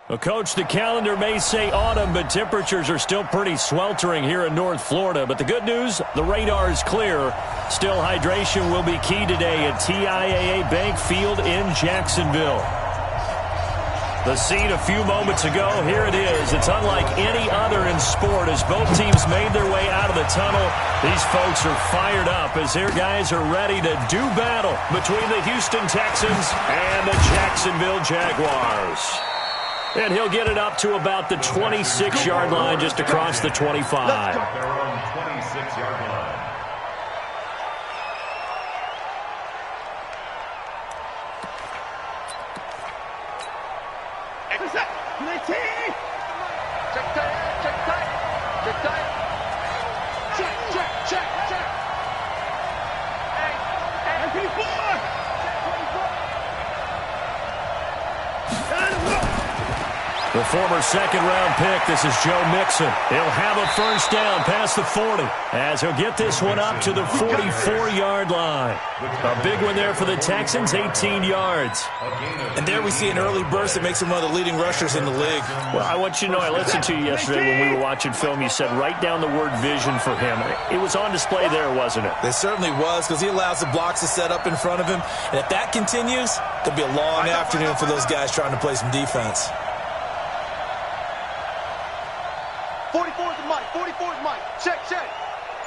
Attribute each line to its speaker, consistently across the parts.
Speaker 1: Well, Coach, the calendar may say autumn, but temperatures are still pretty sweltering here in North Florida. But the good news, the radar is clear. Still, hydration will be key today at TIAA Bank Field in Jacksonville. The scene a few moments ago, here it is. It's unlike any other in sport as both teams made their way out of the tunnel. These folks are fired up as their guys are ready to do battle between the Houston Texans and the Jacksonville Jaguars. And he'll get it up to about the 26-yard line just across the 25.
Speaker 2: Their own 26-yard line.
Speaker 1: The former second-round pick, this is Joe Mixon. He'll have a first down past the 40 as he'll get this one up to the 44-yard line. A big one there for the Texans, 18 yards.
Speaker 3: And there we see an early burst that makes him one of the leading rushers in the league.
Speaker 1: Well, I want you to know, I listened to you yesterday when we were watching film. You said write down the word vision for him. It was on display there, wasn't it?
Speaker 3: It certainly was, because he allows the blocks to set up in front of him. And if that continues, there'll be a long afternoon for those guys trying to play some defense.
Speaker 4: 44's Mike. 44's Mike. Check.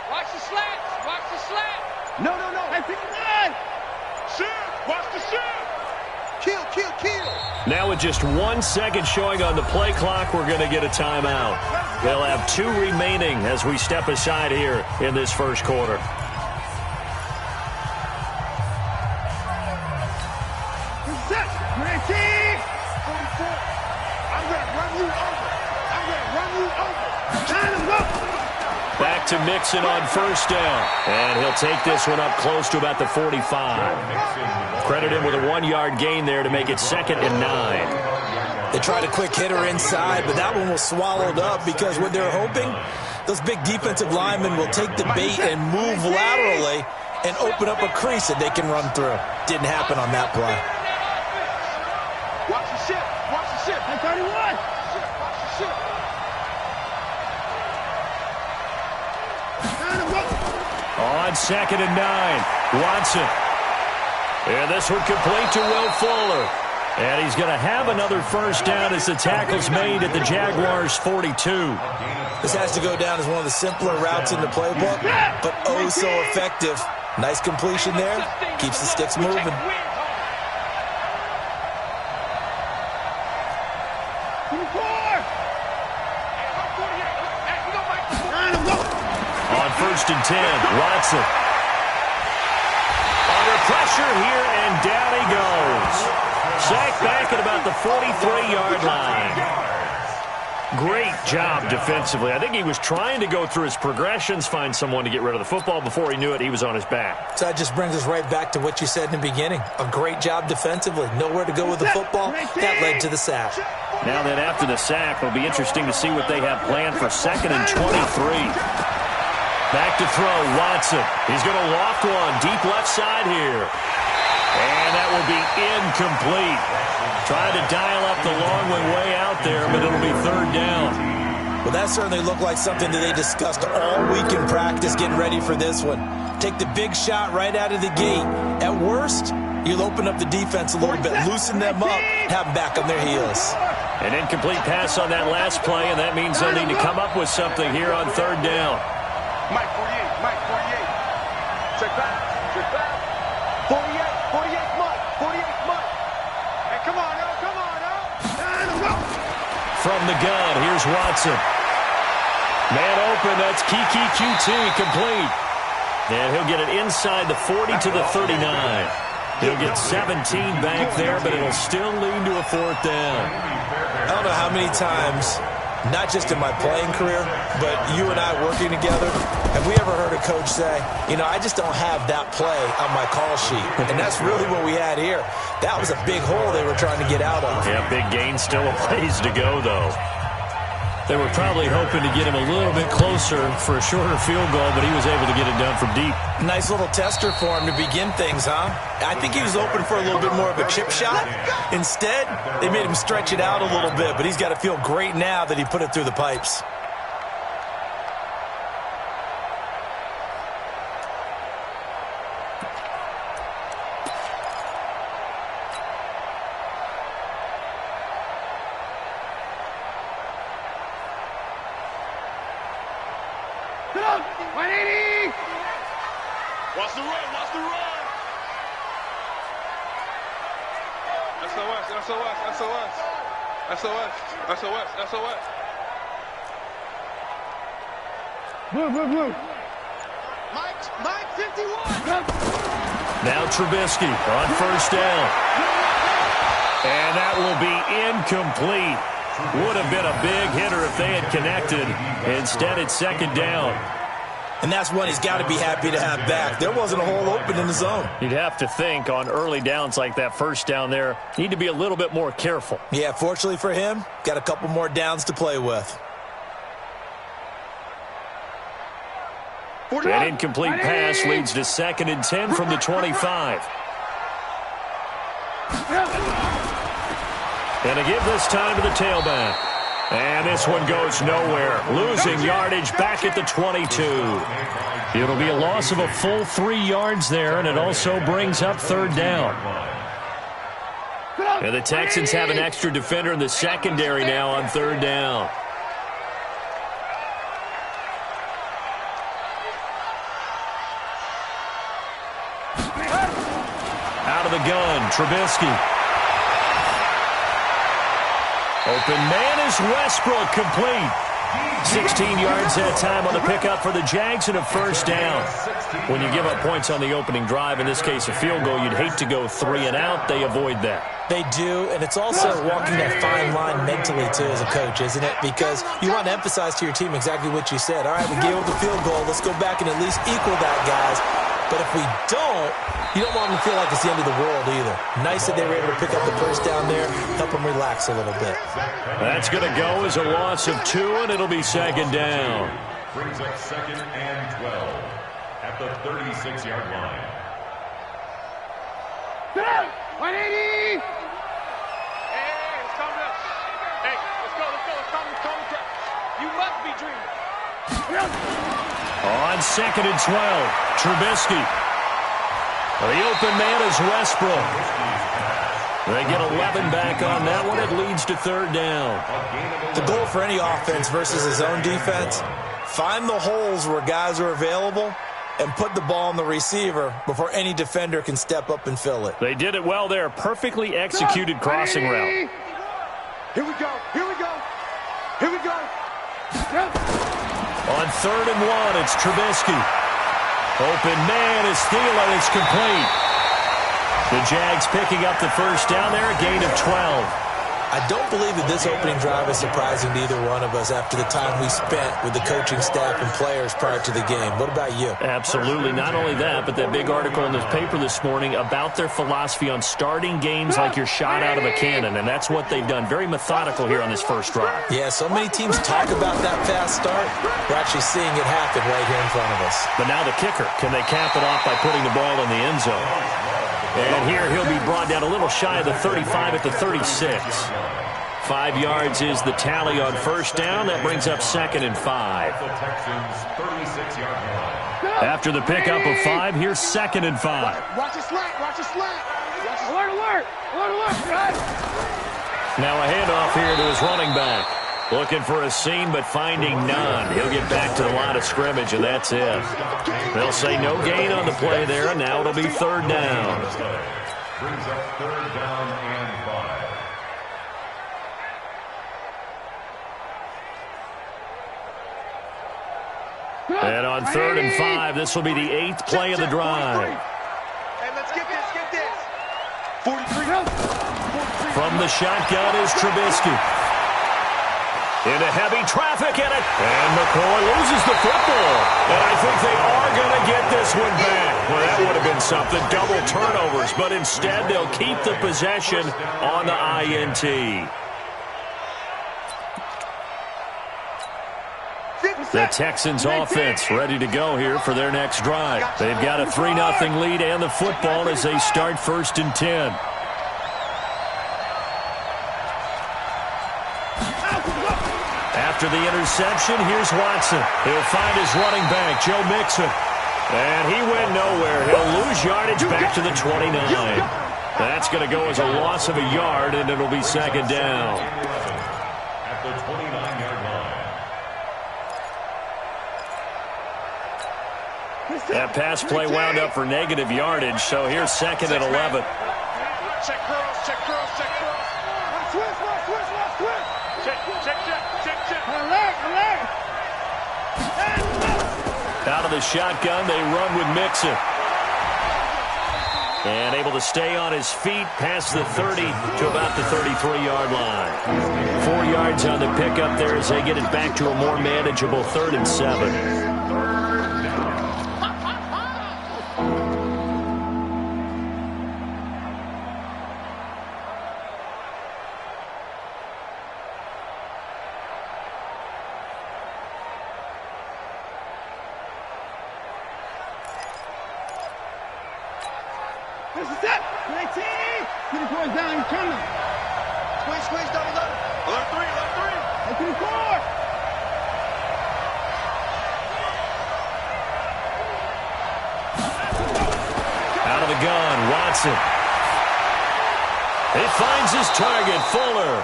Speaker 5: Watch the slant. Watch the slant.
Speaker 4: No. Hey, pick it up.
Speaker 5: Shoot. Watch the shoot.
Speaker 4: Kill.
Speaker 1: Now with just 1 second showing on the play clock, we're going to get a timeout. They'll have 2 remaining as we step aside here in this first quarter. Back to Mixon on first down. And he'll take this one up close to about the 45. Credit him with a 1-yard gain there to make it 2nd and 9.
Speaker 3: They tried a quick hitter inside, but that one was swallowed up because what they're hoping, those big defensive linemen will take the bait and move laterally and open up a crease that they can run through. Didn't happen on that play.
Speaker 4: Watch the ship. Hey, 31. Watch the ship.
Speaker 1: On 2nd and 9, Watson. And this one complete to Will Fuller. And he's going to have another first down as the tackle's made at the Jaguars' 42.
Speaker 3: This has to go down as one of the simpler routes in the playbook, but oh so effective. Nice completion there. Keeps the sticks moving.
Speaker 1: On 1st and 10, Watson. Under pressure here, and down he goes. Sacked back at about the 43-yard line. Great job defensively. I think he was trying to go through his progressions, find someone to get rid of the football. Before he knew it, he was on his back.
Speaker 3: So that just brings us right back to what you said in the beginning. A great job defensively. Nowhere to go with the football. That led to the sack.
Speaker 1: Now then, after the sack, it'll be interesting to see what they have planned for 2nd and 23. Back to throw, Watson. He's going to loft one deep left side here. And that will be incomplete. Trying to dial up the long one way out there, but it'll be 3rd down.
Speaker 3: Well, that certainly looked like something that they discussed all week in practice getting ready for this one. Take the big shot right out of the gate. At worst, you'll open up the defense a little bit, loosen them up, have them back on their heels.
Speaker 1: An incomplete pass on that last play, and that means they'll need to come up with something here on 3rd down.
Speaker 4: Mike 48. Check back. 48, Mike. Hey, come on, now.
Speaker 1: From the gun, here's Watson. Man open, that's Kiki QT complete. And he'll get it inside the 40 to the 39. He'll get 17 back there, but it'll still lead to a 4th down.
Speaker 3: I don't know how many times, not just in my playing career, but you and I working together, have we ever heard a coach say, I just don't have that play on my call sheet. And that's really what we had here. That was a big hole they were trying to get out of.
Speaker 1: Yeah, big gain, still a ways to go, though. They were probably hoping to get him a little bit closer for a shorter field goal, but he was able to get it done from deep.
Speaker 3: Nice little tester for him to begin things, huh? I think he was open for a little bit more of a chip shot. Instead, they made him stretch it out a little bit, but he's got to feel great now that he put it through the pipes.
Speaker 5: Watch the run, watch the run. SOS, SOS, SOS. SOS, SOS, SOS.
Speaker 4: Blue, blue, blue. Mike 51.
Speaker 1: Now Trubisky on first down. And that will be incomplete. Would have been a big hitter if they had connected. Instead, it's second down.
Speaker 3: And that's one he's got to be happy to have back. There wasn't a hole open in the zone.
Speaker 1: You'd have to think on early downs like that first down there, need to be a little bit more careful.
Speaker 3: Yeah, fortunately for him, got a couple more downs to play with.
Speaker 1: An incomplete pass leads to 2nd and 10 from the 25. And to give this time to the tailback. And this one goes nowhere. Losing yardage back at the 22. It'll be a loss of a full 3 yards there, and it also brings up third down. And the Texans have an extra defender in the secondary now on third down. Out of the gun, Trubisky. Open man is Westbrook, complete. 16 yards that time on the pickup for the Jags and a first down. When you give up points on the opening drive, in this case a field goal, you'd hate to go 3 and out. They avoid that.
Speaker 3: They do, and it's also walking that fine line mentally, too, as a coach, isn't it? Because you want to emphasize to your team exactly what you said. All right, we gave up the field goal. Let's go back and at least equal that, guys. But if we don't, you don't want them to feel like it's the end of the world either. Nice that they were able to pick up the first down there, help them relax a little bit.
Speaker 1: That's going to go as a loss of 2, and it'll be second down.
Speaker 2: Brings up 2nd and 12 at the 36-yard line.
Speaker 4: 180.
Speaker 5: Hey, let's calm down. Hey, let's go. Calm down. You must be dreaming.
Speaker 1: On 2nd and 12, Trubisky. The open man is Westbrook. They get 11 back on that one. It leads to third down.
Speaker 3: The goal for any offense versus his own defense, find the holes where guys are available and put the ball on the receiver before any defender can step up and fill it.
Speaker 1: They did it well there. Perfectly executed crossing route.
Speaker 4: Here we go.
Speaker 1: On 3rd and 1, it's Trubisky. Open man is Thielen. It's complete. The Jags picking up the first down there, a gain of 12.
Speaker 3: I don't believe that this opening drive is surprising to either one of us after the time we spent with the coaching staff and players prior to the game. What about you?
Speaker 1: Absolutely. Not only that, but that big article in the paper this morning about their philosophy on starting games like you're shot out of a cannon, and that's what they've done. Very methodical here on this first drive.
Speaker 3: Yeah, so many teams talk about that fast start. We're actually seeing it happen right here in front of us.
Speaker 1: But now the kicker. Can they cap it off by putting the ball in the end zone? And here he'll be brought down a little shy of the 35 at the 36. 5 yards is the tally on first down. That brings up 2nd and 5. After the pickup of 5, here's 2nd and 5.
Speaker 4: Watch the slant. Alert.
Speaker 1: Now a handoff here to his running back. Looking for a seam, but finding none. He'll get back to the line of scrimmage, and that's it. They'll say no gain on the play there, and now it'll be third down.
Speaker 2: Brings up 3rd down and 5.
Speaker 1: And on 3rd and 5, this will be the 8th play of the drive.
Speaker 4: Hey, let's get this. 43.
Speaker 1: From the shotgun is Trubisky. Into heavy traffic in it. And McCoy loses the football. And I think they are going to get this one back. Well, that would have been something. Double turnovers. But instead, they'll keep the possession on the INT. The Texans offense ready to go here for their next drive. They've got a 3-0 lead and the football as they start 1st and 10. After the interception, here's Watson. He'll find his running back, Joe Mixon. And he went nowhere. He'll lose yardage back to the 29. That's going to go as a loss of a yard, and it'll be 2nd down.
Speaker 2: At the 29-yard line.
Speaker 1: That pass play wound up for negative yardage, so here's 2nd and 11.
Speaker 5: Check curls, check curls, check curls. Check.
Speaker 1: Out of the shotgun, they run with Mixon. And able to stay on his feet past the 30 to about the 33-yard line. 4 yards on the pickup there as they get it back to a more manageable 3rd and 7.
Speaker 4: This is it. 19. Get the boys down. He's coming. Squeeze, double.
Speaker 5: Alert 3.
Speaker 4: Hey, to the court.
Speaker 1: Out of the gun, Watson. He finds his target, Fuller.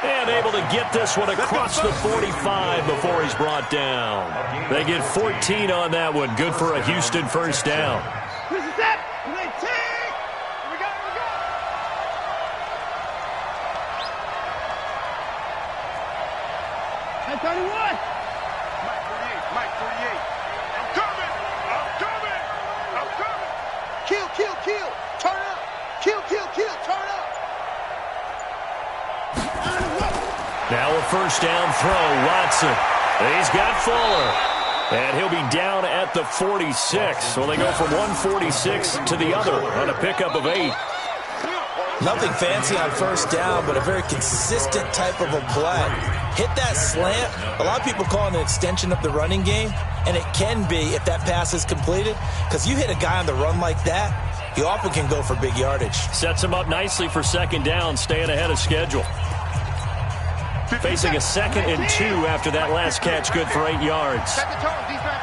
Speaker 1: And able to get this one across the 45 before he's brought down. They get 14 on that one. Good for a Houston 1st down.
Speaker 4: This is it. 19. We go. Hey, 31.
Speaker 5: Mike 48. I'm coming.
Speaker 4: Kill. Turn up. Kill. Turn up.
Speaker 1: Now a 1st down throw, Watson. He's got Fuller. And he'll be down at the 46. So they go from 146 to the other on a pickup of 8.
Speaker 3: Nothing fancy on 1st down, but a very consistent type of a play. Hit that slant. A lot of people call it an extension of the running game, and it can be if that pass is completed, because you hit a guy on the run like that, he often can go for big yardage.
Speaker 1: Sets him up nicely for 2nd down, staying ahead of schedule. Facing a 2nd and 2 after that last catch, good for 8 yards.
Speaker 4: Set the tone, defense.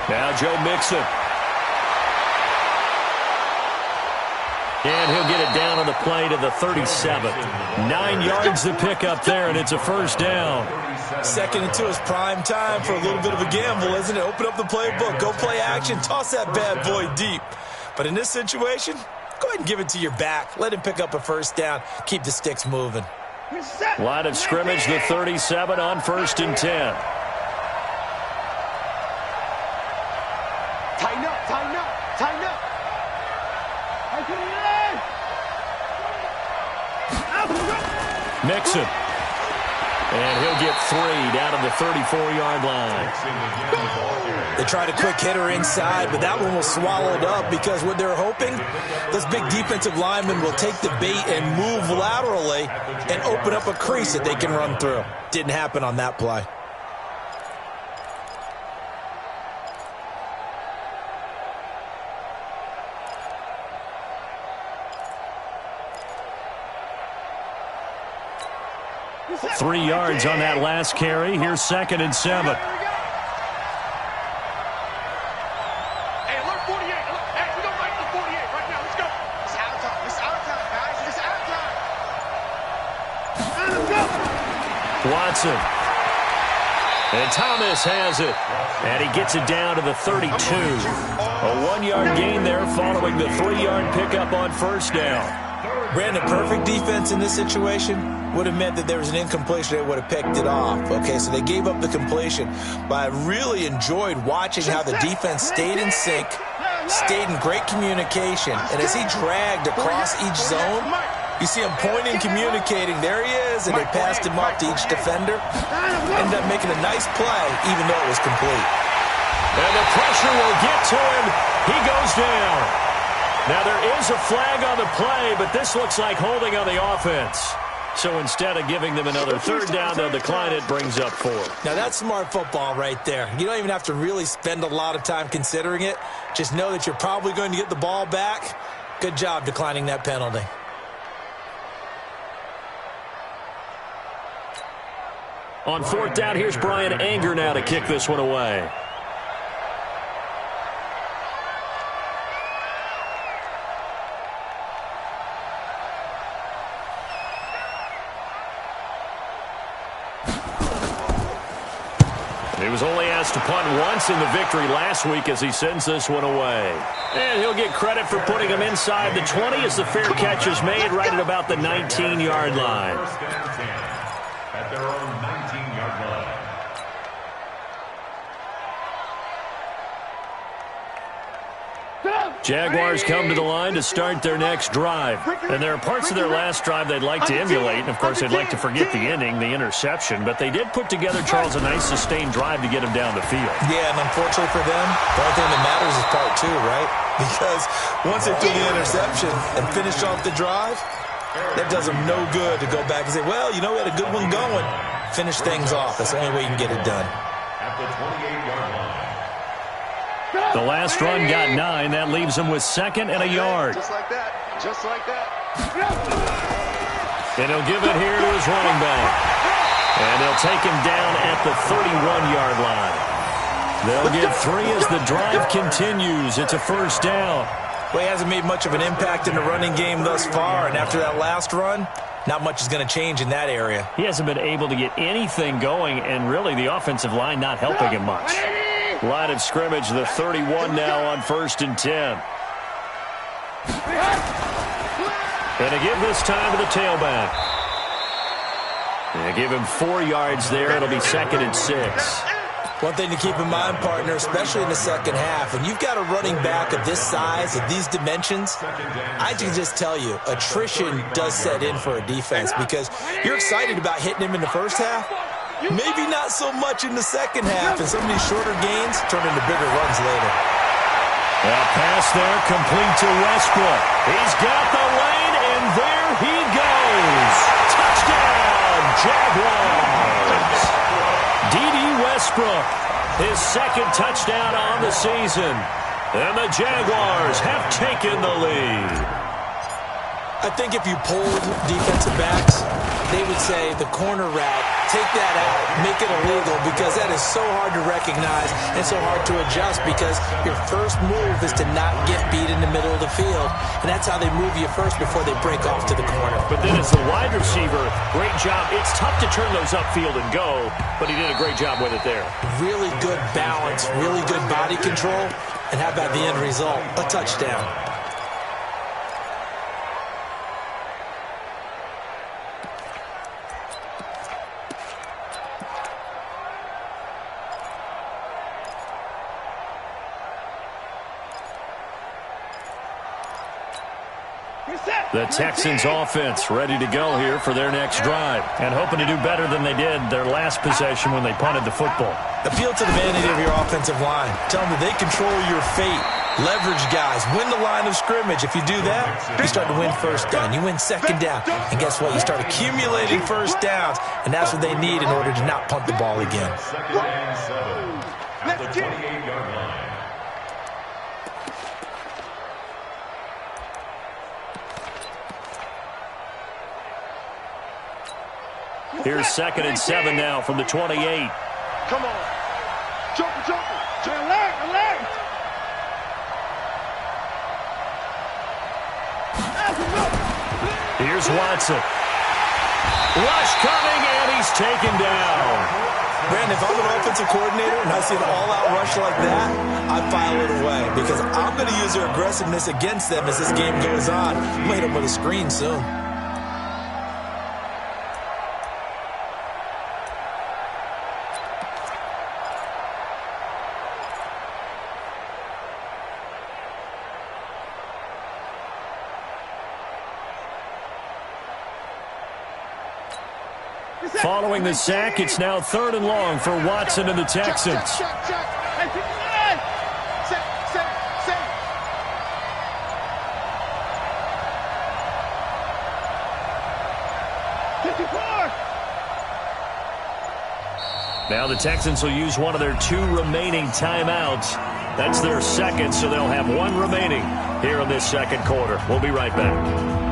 Speaker 1: Now Joe Mixon. And he'll get it down on the play to the 37. 9 yards to pick up there, and it's a 1st down.
Speaker 3: 2nd and 2 is prime time for a little bit of a gamble, isn't it? Open up the playbook, go play action, toss that bad boy deep. But in this situation, go ahead and give it to your back. Let him pick up a 1st down. Keep the sticks moving.
Speaker 1: Line of scrimmage, the 37 on 1st and 10.
Speaker 4: Tighten up.
Speaker 1: Mixon. And he'll get 3 down to the 34-yard line.
Speaker 3: They tried a quick hitter inside, but that one was swallowed up because what they're hoping, this big defensive lineman will take the bait and move laterally and open up a crease that they can run through. Didn't happen on that play.
Speaker 1: Three yards on that last carry. Here's 2nd and 7.
Speaker 5: Hey, alert 48. Hey, we don't like the 48 right now. Let's go.
Speaker 4: It's out of time, guys. It's out of time.
Speaker 1: Watson. And Thomas has it. And he gets it down to the 32. A 1-yard gain there following the 3-yard pickup on 1st down.
Speaker 3: Brandon, perfect defense in this situation would have meant that there was an incompletion. They would have picked it off. Okay, so they gave up the completion. But I really enjoyed watching how the defense stayed in sync, stayed in great communication. And as he dragged across each zone, you see him pointing, communicating. There he is, and they passed him up to each defender. Ended up making a nice play, even though it was complete.
Speaker 1: And the pressure will get to him. He goes down. Now, there is a flag on the play, but this looks like holding on the offense. So instead of giving them another third down, they'll decline it, brings up 4.
Speaker 3: Now, that's smart football right there. You don't even have to really spend a lot of time considering it. Just know that you're probably going to get the ball back. Good job declining that penalty.
Speaker 1: On 4th down, here's Brian Anger now to kick this one away. He was only asked to punt once in the victory last week as he sends this one away. And he'll get credit for putting him inside the 20 as the fair catch is made right at about the 19-yard line.
Speaker 2: First and 10 at their own 19-yard line.
Speaker 1: Jaguars come to the line to start their next drive. And there are parts of their last drive they'd like to emulate. And, of course, they'd like to forget the ending, the interception. But they did put together, Charles, a nice sustained drive to get him down the field.
Speaker 3: Yeah, and unfortunately for them, the only thing that matters is part 2, right? Because once they threw the interception and finished off the drive, that does them no good to go back and say, well, you know, we had a good one going. Finish things off. That's the only way you can get it done.
Speaker 2: At the 28-yard line.
Speaker 1: The last run got 9. That leaves him with 2nd and a yard.
Speaker 5: Just like that. Just like that.
Speaker 1: And he'll give it here to his running back. And they'll take him down at the 31-yard line. They'll get 3 as the drive continues. It's a first down.
Speaker 3: Well, he hasn't made much of an impact in the running game thus far, and after that last run, not much is going to change in that area.
Speaker 1: He hasn't been able to get anything going, and really the offensive line not helping him much. Line of scrimmage, the 31 now on 1st and 10. And to give this time to the tailback. And give him 4 yards there. It'll be 2nd and 6.
Speaker 3: One thing to keep in mind, partner, especially in the second half, when you've got a running back of this size, of these dimensions, I can just tell you, attrition does set in for a defense because you're excited about hitting him in the first half, maybe not so much in the second half, and some of these shorter gains turn into bigger runs later.
Speaker 1: A pass there, complete to Westbrook. He's got the lane, and there he goes. Touchdown, Jaguars. D.D. Westbrook, his 2nd touchdown on the season. And the Jaguars have taken the lead.
Speaker 3: I think if you polled defensive backs, they would say the corner route, take that out, make it illegal, because that is so hard to recognize and so hard to adjust because your first move is to not get beat in the middle of the field. And that's how they move you first before they break off to the corner.
Speaker 1: But then as the wide receiver, great job. It's tough to turn those upfield and go, but he did a great job with it there.
Speaker 3: Really good balance, really good body control, and how about the end result? A touchdown.
Speaker 1: The Texans offense ready to go here for their next drive and hoping to do better than they did their last possession when they punted the football.
Speaker 3: Appeal to the vanity of your offensive line. Tell them that they control your fate. Leverage guys. Win the line of scrimmage. If you do that, you start to win first down. You win second down. And guess what? You start accumulating first downs. And that's what they need in order to not punt the ball again.
Speaker 2: 2nd and 7 at the 28-yard line.
Speaker 1: Here's 2nd and 7 now from the 28.
Speaker 5: Come on. Jumper. Alert.
Speaker 1: Here's Watson. Rush coming, and he's taken down.
Speaker 3: Brandon, if I'm an offensive coordinator and I see an all-out rush like that, I file it away because I'm going to use their aggressiveness against them as this game goes on. I'm going to hit them with a screen soon.
Speaker 1: Following the sack, it's now 3rd and long for Watson and the Texans. Now the Texans will use one of their 2 remaining timeouts. That's their second, so they'll have 1 remaining here in this second quarter. We'll be right back.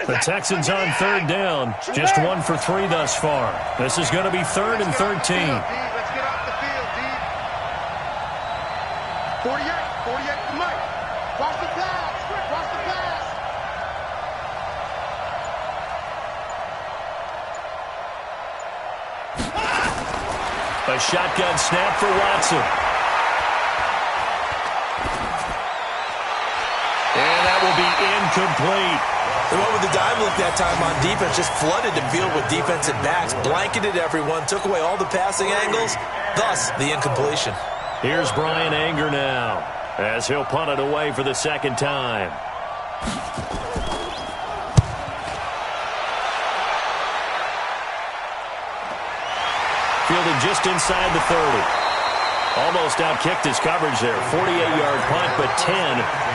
Speaker 1: The Texans on 3rd down. Just 1 for 3 thus far. This is going to be 3rd and 13.
Speaker 5: Let's get off the field, D. 48, Mike. Watch the pass. Watch the pass.
Speaker 1: A shotgun snap for Watson. And that will be incomplete.
Speaker 3: They went with the dime look that time on defense, just flooded the field with defensive backs, blanketed everyone, took away all the passing angles, thus the incompletion.
Speaker 1: Here's Brian Anger now, as he'll punt it away for the second time. Fielded just inside the 30. Almost outkicked his coverage there. 48-yard punt, but 10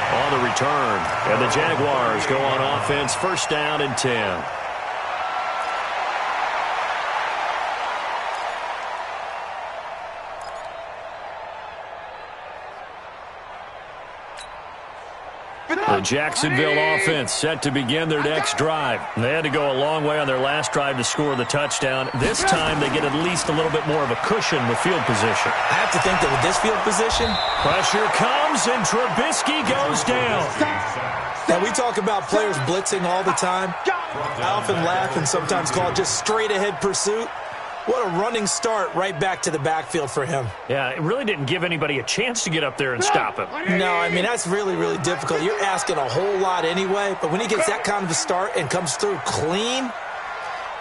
Speaker 1: on the return. And the Jaguars go on offense, 1st down and 10. The Jacksonville offense set to begin their next drive. They had to go a long way on their last drive to score the touchdown. This time they get at least a little bit more of a cushion with field position.
Speaker 3: I have to think that with this field position,
Speaker 1: pressure comes and Trubisky goes down.
Speaker 3: Now we talk about players blitzing all the time. I often laugh and sometimes call it just straight ahead pursuit. What a running start right back to the backfield for him.
Speaker 1: Yeah, it really didn't give anybody a chance to get up there and stop him.
Speaker 3: No, I mean, that's really, really difficult. You're asking a whole lot anyway, but when he gets that kind of a start and comes through clean,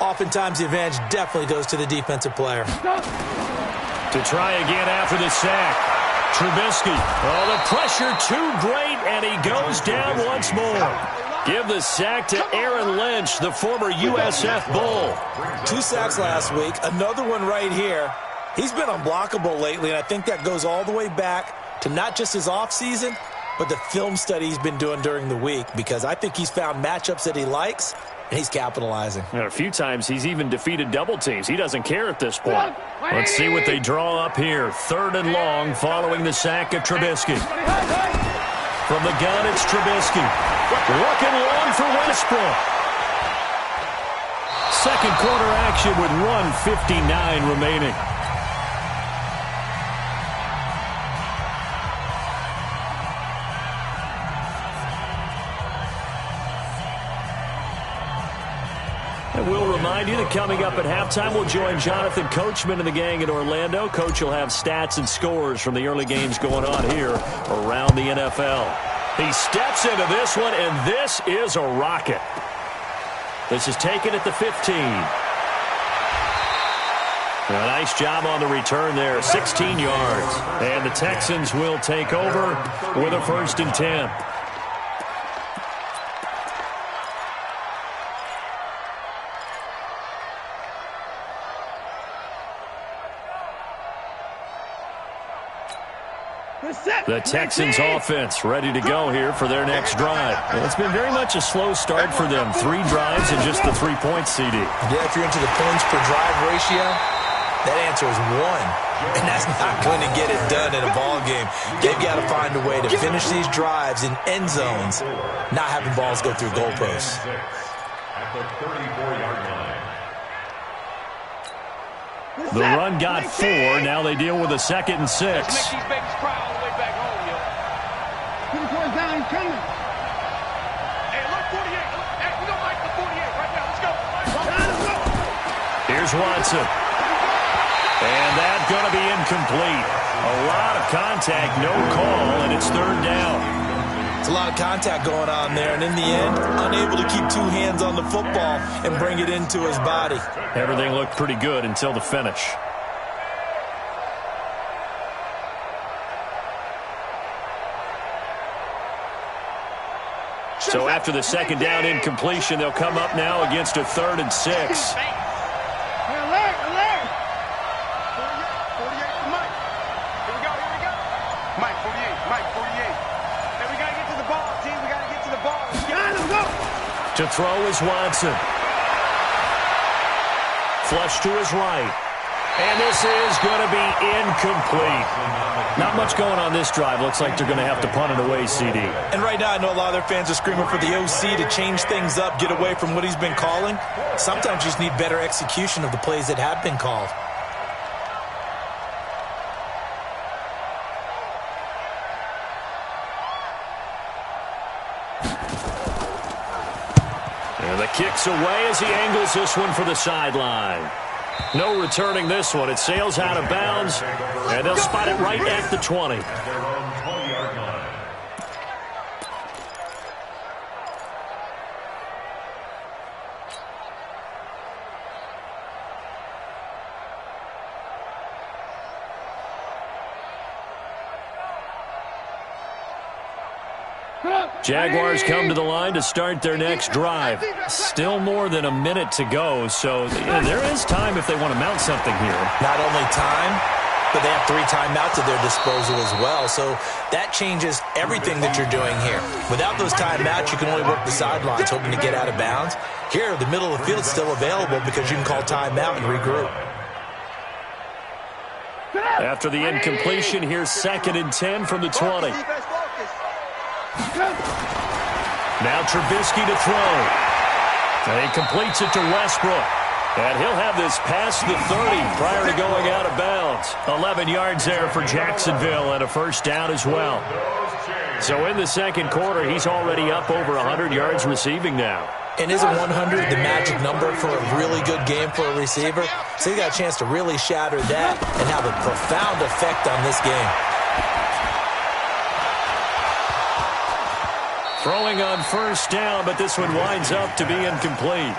Speaker 3: oftentimes the advantage definitely goes to the defensive player.
Speaker 1: To try again after the sack. Trubisky. Oh, the pressure too great, and he goes down once more. Give the sack to Aaron Lynch, the former USF Bull.
Speaker 3: 2 sacks last week, another one right here. He's been unblockable lately, and I think that goes all the way back to not just his offseason, but the film study he's been doing during the week, because I think he's found matchups that he likes, and he's capitalizing.
Speaker 1: And a few times he's even defeated double teams. He doesn't care at this point. Let's see what they draw up here. 3rd and long following the sack of Trubisky. From the gun, it's Trubisky. Looking long for Westbrook. Second quarter action with 1:59 remaining. And we'll remind you that coming up at halftime, we'll join Jonathan Coachman and the gang in Orlando. Coach will have stats and scores from the early games going on here around the NFL. He steps into this one, and this is a rocket. This is taken at the 15. A nice job on the return there, 16 yards. And the Texans will take over with a 1st and 10. The Texans offense ready to go here for their next drive. It's been very much a slow start for them. 3 drives and just the 3 points, CD.
Speaker 3: Yeah, if you're into the points per drive ratio, that answer is 1. And that's not going to get it done in a ball game. They've got to find a way to finish these drives in end zones, not having balls go through goalposts.
Speaker 2: At the 34-yard line.
Speaker 1: The run got 4. Now they deal with a 2nd and 6.
Speaker 5: Make these babies cry all the way back home, yo.
Speaker 4: 4th down, coming.
Speaker 5: Hey, look, 48. Hey, we don't like the 48 right now. Let's go.
Speaker 1: Here's Watson. And that's going to be incomplete. A lot of contact, no call, and it's 3rd down.
Speaker 3: It's a lot of contact going on there, and in the end, unable to keep 2 hands on the football and bring it into his body.
Speaker 1: Everything looked pretty good until the finish. So after the second down incompletion, they'll come up now against a 3rd and 6.
Speaker 4: Alert, alert.
Speaker 5: 48 for Mike. Here we go, here we go. Mike, 48, Mike, 48. And we got to get to the ball, team. We got to get to the ball.
Speaker 4: Got him, go.
Speaker 1: To throw is Watson. Flush to his right. And this is going to be incomplete. Not much going on this drive. Looks like they're going to have to punt it away, CD.
Speaker 3: And right now, I know a lot of their fans are screaming for the OC to change things up, get away from what he's been calling. Sometimes you just need better execution of the plays that have been called.
Speaker 1: And the kick's away as he angles this one for the sideline. No returning this one. It sails out of bounds, and they'll spot it right at the 20.
Speaker 2: Their own 20-yard line.
Speaker 1: Jaguars come to the line to start their next drive. Still more than a minute to go, so there is time if they want to mount something here.
Speaker 3: Not only time, but they have 3 timeouts at their disposal as well. So that changes everything that you're doing here. Without those timeouts, you can only work the sidelines, hoping to get out of bounds. Here, the middle of the field is still available because you can call timeout and regroup.
Speaker 1: After the incompletion, here's 2nd and 10 from the 20. Now Trubisky to throw. And he completes it to Westbrook. And he'll have this past the 30 prior to going out of bounds. 11 yards there for Jacksonville and a first down as well. So in the second quarter, he's already up over 100 yards receiving now.
Speaker 3: And isn't 100 the magic number for a really good game for a receiver? So he got a chance to really shatter that and have a profound effect on this game.
Speaker 1: Throwing on first down, but this one winds up to be incomplete.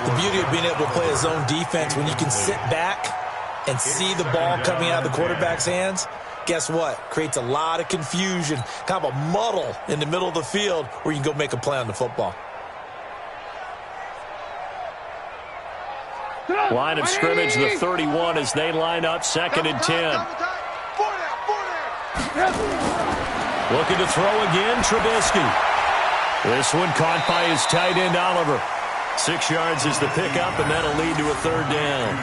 Speaker 3: The beauty of being able to play a zone defense when you can sit back and see the ball coming out of the quarterback's hands, guess what? Creates a lot of confusion, kind of a muddle in the middle of the field where you can go make a play on the football.
Speaker 1: Line of scrimmage, the 31 as they line up 2nd and 10. Looking to throw again, Trubisky. This one caught by his tight end, Oliver. 6 yards is the pickup, and that'll lead to a 3rd down.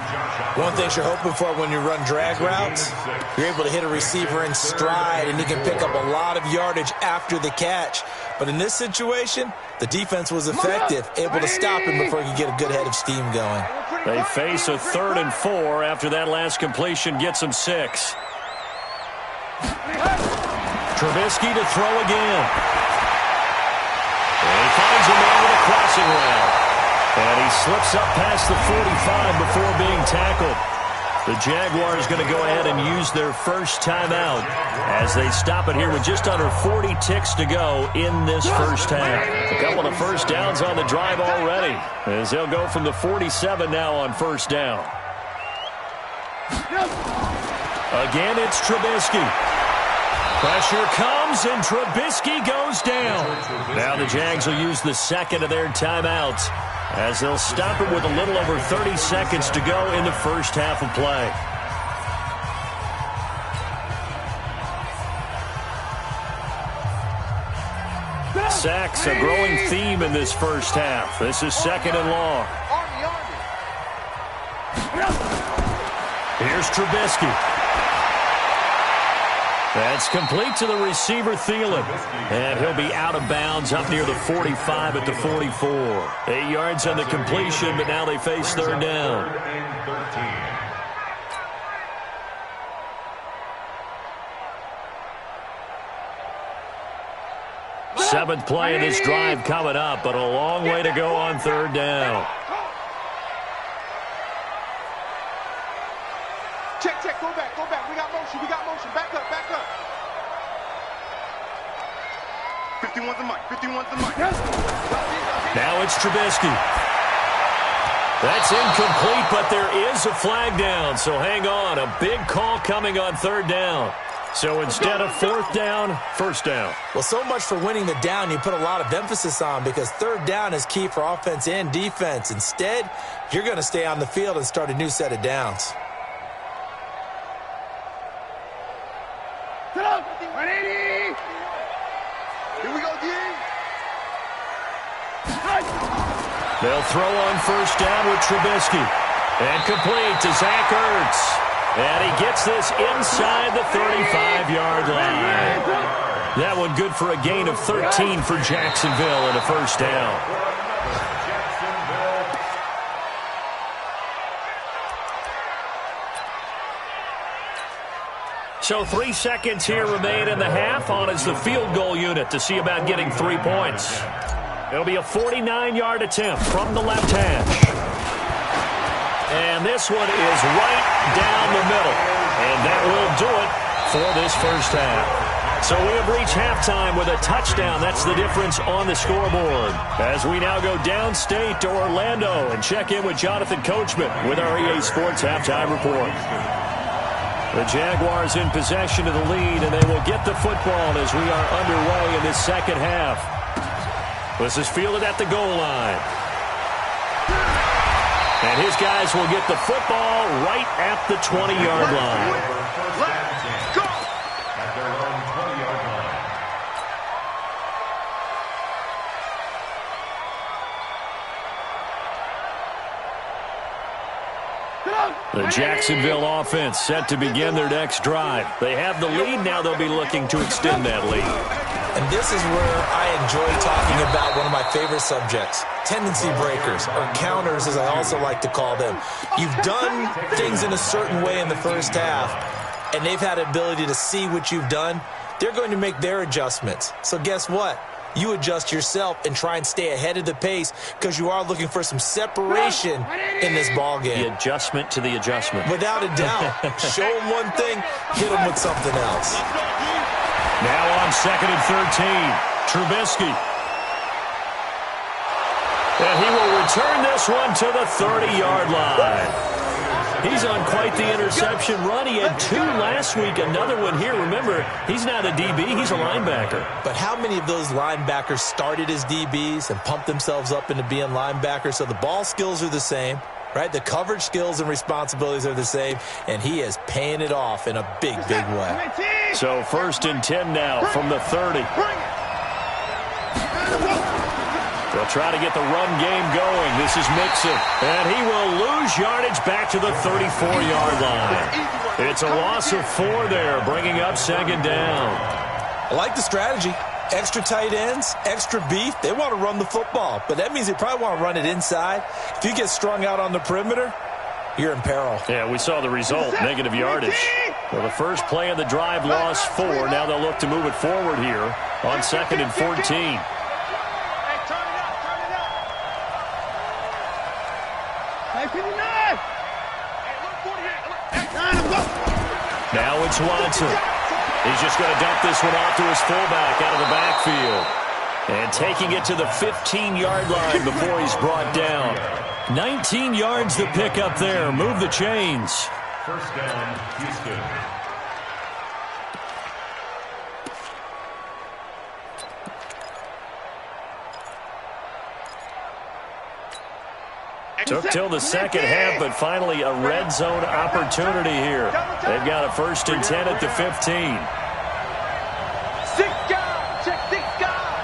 Speaker 3: One thing you're hoping for when you run drag routes, you're able to hit a receiver in stride, and he can pick up a lot of yardage after the catch. But in this situation, the defense was effective, able to stop him before he could get a good head of steam going.
Speaker 1: They face a 3rd and 4 after that last completion gets them 6. Trubisky to throw again. And he finds a man with a crossing route. And he slips up past the 45 before being tackled. The Jaguars going to go ahead and use their first timeout as they stop it here with just under 40 ticks to go in this first half. A couple of first downs on the drive already as they'll go from the 47 now on first down. Again, it's Trubisky. Pressure comes, and Trubisky goes down. Now the Jags will use the second of their timeouts as they'll stop it with a little over 30 seconds to go in the first half of play. Sacks, a growing theme in this first half. This is 2nd and long. Here's Trubisky. That's complete to the receiver, Thielen. And he'll be out of bounds up near the 45 at the 44. 8 yards on the completion, but now they face 3rd down. 7th play of this drive coming up, but a long way to go on 3rd down.
Speaker 5: Check, go back. We got motion, back up. 51's the mic.
Speaker 1: Now it's Trubisky. That's incomplete, but there is a flag down, so hang on. A big call coming on 3rd down. So instead of fourth down, first down.
Speaker 3: Well, so much for winning the down you put a lot of emphasis on, because third down is key for offense and defense. Instead, you're going to stay on the field and start a new set of downs.
Speaker 4: Sit up. 180. Here we go, D.
Speaker 1: They'll throw on first down with Trubisky. And complete to Zach Ertz. And he gets this inside the 35-yard line. That one good for a gain of 13 for Jacksonville and a first down. So 3 seconds here remain in the half. On is the field goal unit to see about getting 3 points. It'll be a 49-yard attempt from the left hash. And this one is right down the middle. And that will do it for this first half. So we have reached halftime with a touchdown. That's the difference on the scoreboard. As we now go downstate to Orlando and check in with Jonathan Coachman with our EA Sports Halftime Report. The Jaguars in possession of the lead, and they will get the football as we are underway in this second half. This is fielded at the goal line. And his guys will get the football right at the 20-yard line.
Speaker 2: Let's go! At their own 20-yard line.
Speaker 1: The Jacksonville offense set to begin their next drive. They have the lead. Now they'll be looking to extend that lead.
Speaker 3: And this is where I enjoy talking about one of my favorite subjects, tendency breakers, or counters as I also like to call them. You've done things in a certain way in the first half, and they've had the ability to see what you've done. They're going to make their adjustments. So guess what? You adjust yourself and try and stay ahead of the pace, because you are looking for some separation in this ball game.
Speaker 1: The adjustment to the adjustment.
Speaker 3: Without a doubt. Show them one thing, hit them with something else.
Speaker 1: Now on 2nd and 13, Trubisky. And he will return this one to the 30-yard line. He's on quite the interception run. He had 2 last week, another one here. Remember, he's not a DB, he's a linebacker.
Speaker 3: But how many of those linebackers started as DBs and pumped themselves up into being linebackers? So the ball skills are the same, right? The coverage skills and responsibilities are the same, and he is paying it off in a big, big way.
Speaker 1: So 1st and 10 now from the 30. They'll try to get the run game going. This is Mixon. And he will lose yardage back to the 34-yard line. It's a loss of 4 there, bringing up 2nd down.
Speaker 3: I like the strategy. Extra tight ends, extra beef. They want to run the football, but that means they probably want to run it inside. If you get strung out on the perimeter, you're in peril.
Speaker 1: Yeah, we saw the result, negative yardage. Well, the first play of the drive lost 4. Now they'll look to move it forward here on 2nd and 14. Now it's Watson. He's just going to dump this one off to his fullback out of the backfield. And taking it to the 15-yard line before he's brought down. 19 yards the pick up there. Move the chains.
Speaker 2: First down, Houston.
Speaker 1: Took till the second half, but finally a red zone opportunity here. They've got a 1st and 10 at the 15.
Speaker 5: 6 guys. Check 6 guys.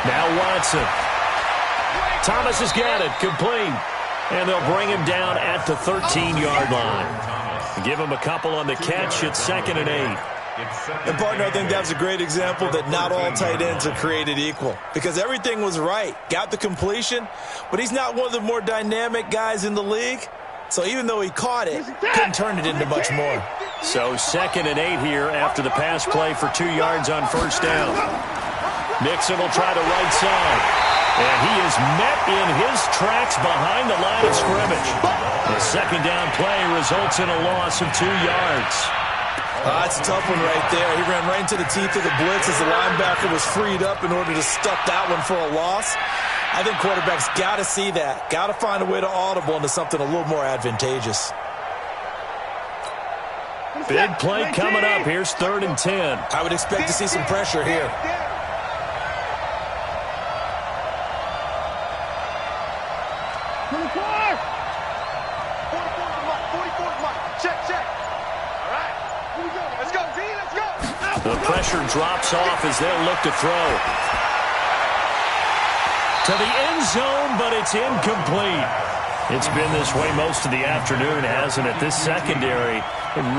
Speaker 1: Now Watson. Thomas has got it. Complete. And they'll bring him down at the 13-yard line. Give him a couple on the catch. It's 2nd and 8.
Speaker 3: And, partner, I think that's a great example that not all tight ends are created equal, because everything was right. Got the completion, but he's not one of the more dynamic guys in the league. So even though he caught it, couldn't turn it into much more.
Speaker 1: So 2nd and 8 here after the pass play for 2 yards on first down. Mixon will try to right side. And he is met in his tracks behind the line of scrimmage. The second down play results in a loss of 2 yards.
Speaker 3: That's a tough one right there. He ran right into the teeth of the blitz as the linebacker was freed up in order to stuff that one for a loss. I think quarterbacks got to see that. Got to find a way to audible into something a little more advantageous.
Speaker 1: Big play coming up. Here's 3rd and 10.
Speaker 3: I would expect to see some pressure here.
Speaker 1: The pressure drops off as they'll look to throw. To the end zone, but it's incomplete. It's been this way most of the afternoon, hasn't it? This secondary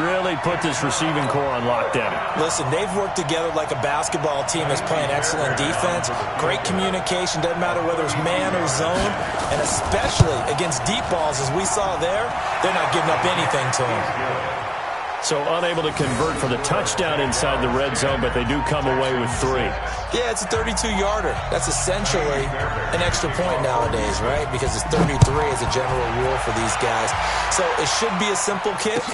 Speaker 1: really put this receiving core on lockdown.
Speaker 3: Listen, they've worked together like a basketball team that's playing excellent defense. Great communication, doesn't matter whether it's man or zone. And especially against deep balls, as we saw there, they're not giving up anything to them.
Speaker 1: So unable to convert for the touchdown inside the red zone, but they do come away with 3.
Speaker 3: Yeah, it's a 32-yarder. That's essentially an extra point nowadays, right? Because it's 33 as a general rule for these guys. So it should be a simple kick.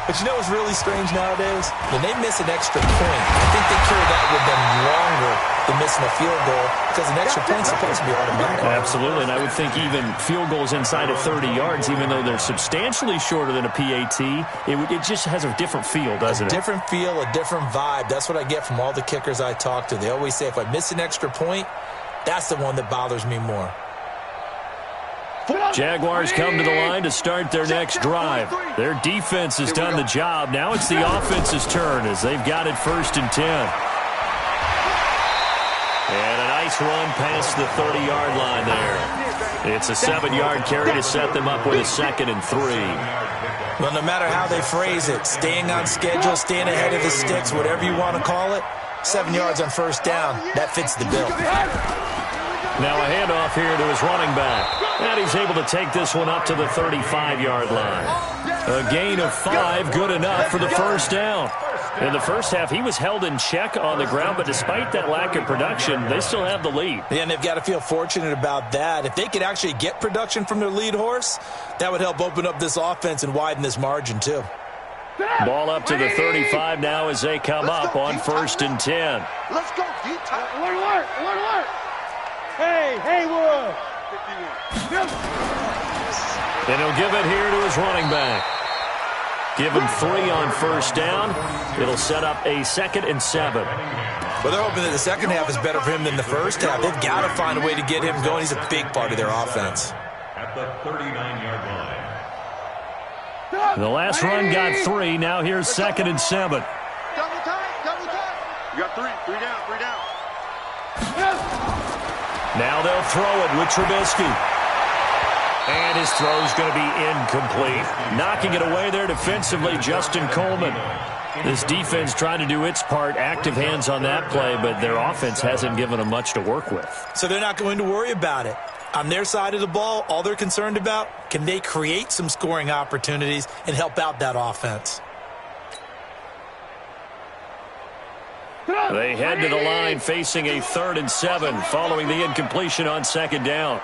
Speaker 3: But you know what's really strange nowadays? When they miss an extra point, I think they carry that with them longer than missing a field goal because an extra point's supposed to be automatic.
Speaker 1: Absolutely, and I would think even field goals inside of 30 yards, even though they're substantially shorter than a PAT, it just has a different feel, doesn't it?
Speaker 3: A different feel, a different vibe. That's what I get from all the kickers I talk to. They always say if I miss an extra point, that's the one that bothers me more.
Speaker 1: Jaguars come to the line to start their next drive. Their defense has done the job. Now it's the offense's turn as they've got it 1st and 10. And a nice run past the 30-yard line there. It's a 7-yard carry to set them up with a 2nd and 3.
Speaker 3: Well, no matter how they phrase it, staying on schedule, staying ahead of the sticks, whatever you want to call it, 7 yards on 1st down, that fits the bill.
Speaker 1: Now a handoff here to his running back. And he's able to take this one up to the 35-yard line. A gain of 5, good enough for the 1st down. In the first half, he was held in check on the ground, but despite that lack of production, they still have the lead.
Speaker 3: Yeah, and they've got to feel fortunate about that. If they could actually get production from their lead horse, that would help open up this offense and widen this margin too.
Speaker 1: Ball up to the 35 now as they come up on 1st and 10.
Speaker 5: Let's go, deep time.
Speaker 4: Alert. Hey, Haywood.
Speaker 1: And he'll give it here to his running back. Give him 3 on 1st down. It'll set up a 2nd and 7.
Speaker 3: Well, they're hoping that the second half is better for him than the first half. They've got to find a way to get him going. He's a big part of their offense.
Speaker 2: At the 39-yard line.
Speaker 1: The last run got 3. Now here's 2nd and 7.
Speaker 5: Double time. You got 3 down.
Speaker 1: Now they'll throw it with Trubisky. And his throw's going to be incomplete. Knocking it away there defensively, Justin Coleman. This defense trying to do its part, active hands on that play, but their offense hasn't given them much to work with.
Speaker 3: So they're not going to worry about it. On their side of the ball, all they're concerned about, can they create some scoring opportunities and help out that offense?
Speaker 1: They head to the line facing a 3rd and 7 following the incompletion on 2nd down.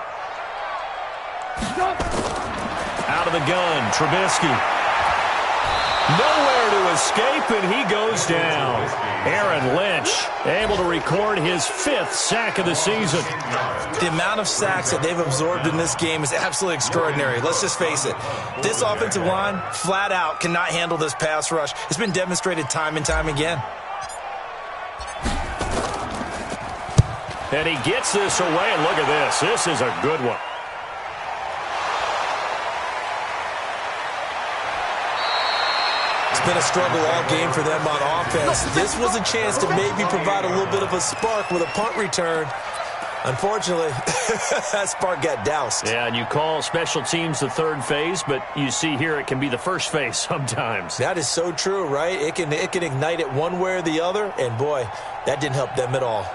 Speaker 1: Out of the gun, Trubisky. Nowhere to escape, and he goes down. Aaron Lynch able to record his 5th sack of the season.
Speaker 3: The amount of sacks that they've absorbed in this game is absolutely extraordinary. Let's just face it. This offensive line, flat out, cannot handle this pass rush. It's been demonstrated time and time again.
Speaker 1: And he gets this away, and look at this. This is a good one.
Speaker 3: It's been a struggle all game for them on offense. This was a chance to maybe provide a little bit of a spark with a punt return. Unfortunately, that spark got doused.
Speaker 1: Yeah, and you call special teams the 3rd phase, but you see here it can be the 1st phase sometimes.
Speaker 3: That is so true, right? It can ignite it one way or the other, and boy, that didn't help them at all.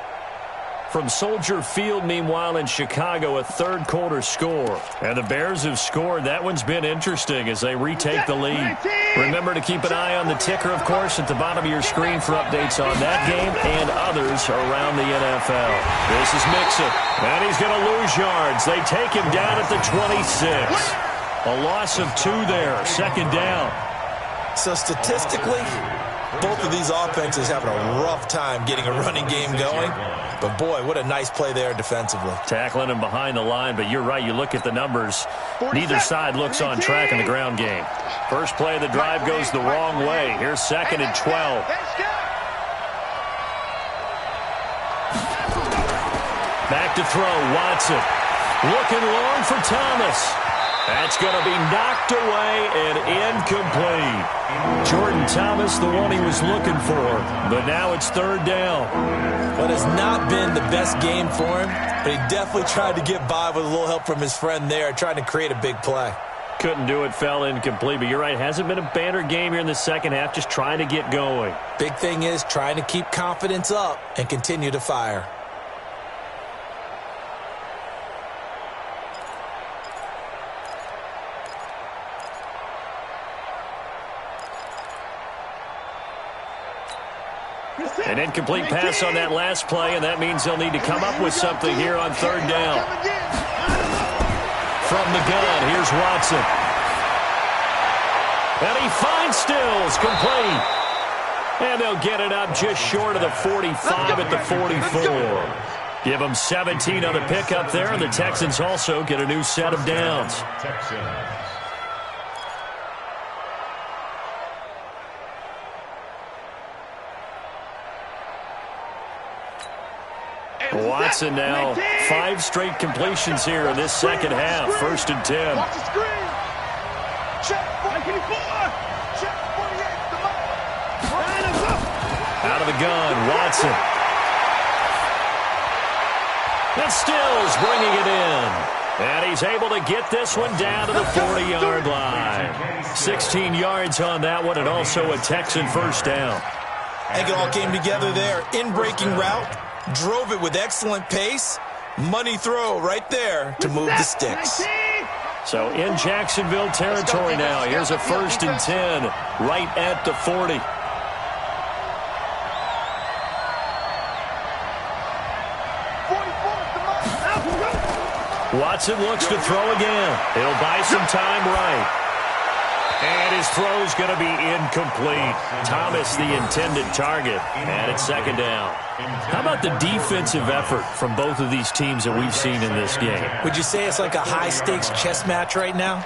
Speaker 1: From Soldier Field, meanwhile, in Chicago, a 3rd quarter score. And the Bears have scored. That one's been interesting as they retake the lead. Remember to keep an eye on the ticker, of course, at the bottom of your screen for updates on that game and others around the NFL. This is Mixon, and he's going to lose yards. They take him down at the 26. A loss of 2 there, 2nd down.
Speaker 3: So statistically, Both of these offenses having a rough time getting a running game going. But, boy, what a nice play there defensively.
Speaker 1: Tackling him behind the line, but you're right. You look at the numbers. Neither side looks on track in the ground game. First play of the drive goes the wrong way. Here's 2nd and 12. Back to throw, Watson. Looking long for Thomas. That's going to be knocked away and incomplete. Jordan Thomas, the one he was looking for, but now it's 3rd down.
Speaker 3: Well, it has not been the best game for him, but he definitely tried to get by with a little help from his friend there, trying to create a big play.
Speaker 1: Couldn't do it, fell incomplete, but you're right, hasn't been a banner game here in the second half, just trying to get going.
Speaker 3: Big thing is trying to keep confidence up and continue to fire.
Speaker 1: An incomplete pass on that last play, and that means they'll need to come up with something here on 3rd down. From the gun, here's Watson. And he finds Stills, complete. And they'll get it up just short of the 45 at the 44. Give them 17 on the pickup there, and the Texans also get a new set of downs. Watson now 5 straight completions here in this second half. 1st and 10.
Speaker 5: Watch the screen. Check 44. Check 48.
Speaker 1: Out of the gun, Watson. And Stills bringing it in. And he's able to get this one down to the 40-yard line. 16 yards on that one, and also a Texan 1st down.
Speaker 3: I think it all came together there. In-breaking route. Drove it with excellent pace. Money throw right there to move the sticks.
Speaker 1: So in Jacksonville territory now. Here's a 1st and 10 right at the 40. Watson looks to throw again. He'll buy some time right. And his throw's going to be incomplete. Thomas, the intended target, and it's 2nd down. How about the defensive effort from both of these teams that we've seen in this game?
Speaker 3: Would you say it's like a high-stakes chess match right now?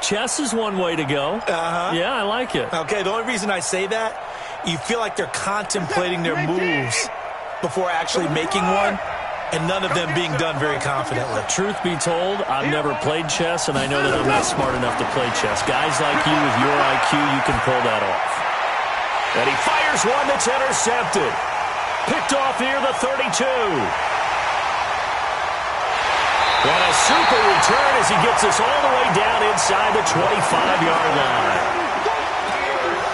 Speaker 1: Chess is one way to go. Yeah, I like it.
Speaker 3: Okay, the only reason I say that, you feel like they're contemplating their moves before actually making one, and none of them being done very confidently.
Speaker 1: Truth be told, I've never played chess, and I know that I'm not smart enough to play chess. Guys like you with your IQ, you can pull that off. And he fires one that's intercepted. Picked off near the 32. And a super return as he gets us all the way down inside the 25-yard line.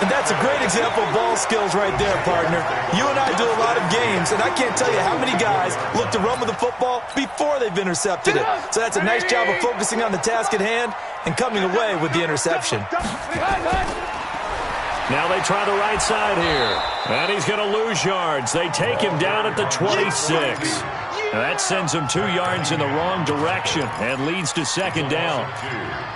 Speaker 3: And that's a great example of ball skills right there, partner. You and I do a lot of games, and I can't tell you how many guys look to run with the football before they've intercepted it. So that's a nice job of focusing on the task at hand and coming away with the interception.
Speaker 1: Now they try the right side here. And he's going to lose yards. They take him down at the 26. Now that sends him 2 yards in the wrong direction and leads to 2nd down.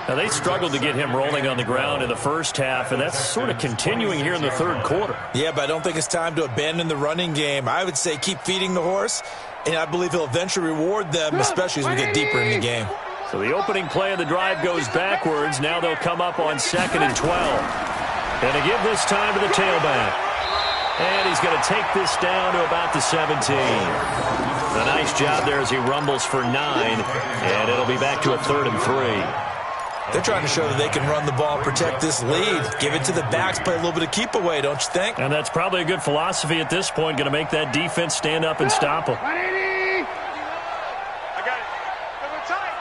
Speaker 1: Now they struggled to get him rolling on the ground in the first half, and that's sort of continuing here in the 3rd quarter.
Speaker 3: Yeah, but I don't think it's time to abandon the running game. I would say keep feeding the horse, and I believe he'll eventually reward them, especially as we get deeper in the game.
Speaker 1: So the opening play of the drive goes backwards. Now they'll come up on 2nd and 12. And to give this time to the tailback. And he's going to take this down to about the 17. A nice job there as he rumbles for 9. And it'll be back to a 3rd and 3.
Speaker 3: They're trying to show that they can run the ball, protect this lead. Give it to the backs, play a little bit of keep away, don't you think?
Speaker 1: And that's probably a good philosophy at this point. Going to make that defense stand up and stop them.
Speaker 5: I got it. Double tight.